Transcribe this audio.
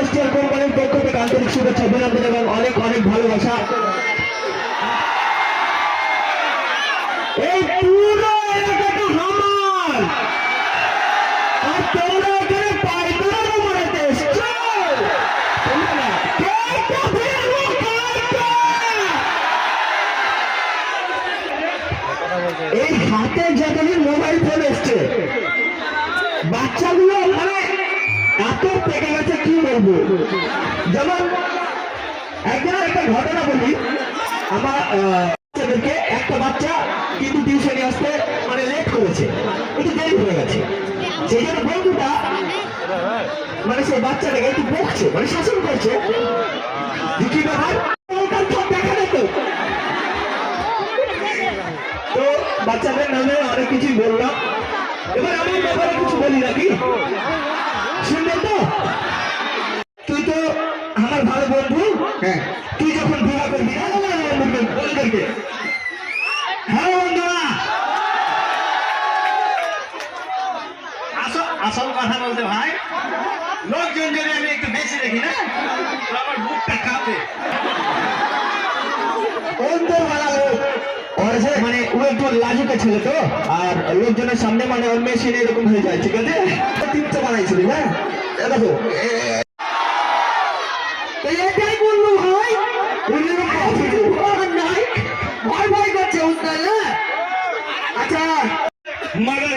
Still কোম্পানির পক্ষ থেকে আন্তরিক শুভেচ্ছা অভিনন্দন এবং অনেক অনেক ভালোবাসা। এই পুরো এলাকাটা আমার, আর তোমরা এখানে পাইকারও মারাতে এসছো। এই হাতে যতদিন মোবাইল ফোন এসছে বাচ্চাগুলো মানে এত পেকে গেছে কি বলবো। যেমন একদিন একটা ঘটনা বলি, আমার একটা বাচ্চা কিন্তু টিউশনে আসতে মানে লেট করেছে, একটু দেরি হয়ে গেছে। সেই জন্য বন্ধুটা মানে সেই বাচ্চাটাকে একটু বকছে, মানে শাসন করছে কি ব্যাপার দেখা যেত। তো বাচ্চাদের নামে অনেক কিছুই বললাম। এবার আমি ব্যাপারে কিছু বলি নাকি, শুনবেন তো? তুই তো আমার ভালো বন্ধু, হ্যাঁ, তুই যখন বিবাহ করবি বন্ধুদেরকে, হ্যাঁ বন্ধুরা আসল কথা বলতে ভাই, লোকজন যদি আমি একটু বেশি দেখি না তো আমার বুকটা কাঁপে। বন্ধুর বেলা লোক মানে ও একটু লাজুকে ছিল তো, আর লোকজনের সামনে মানে ওর মেশিন এরকম হয়ে যায়, ঠিক আছে? তিনটে বানাইছিলি, হ্যাঁ দেখো এটাই বললো ভাই, ভয় ভয় করছে বুঝতে পারলে? আচ্ছা মগা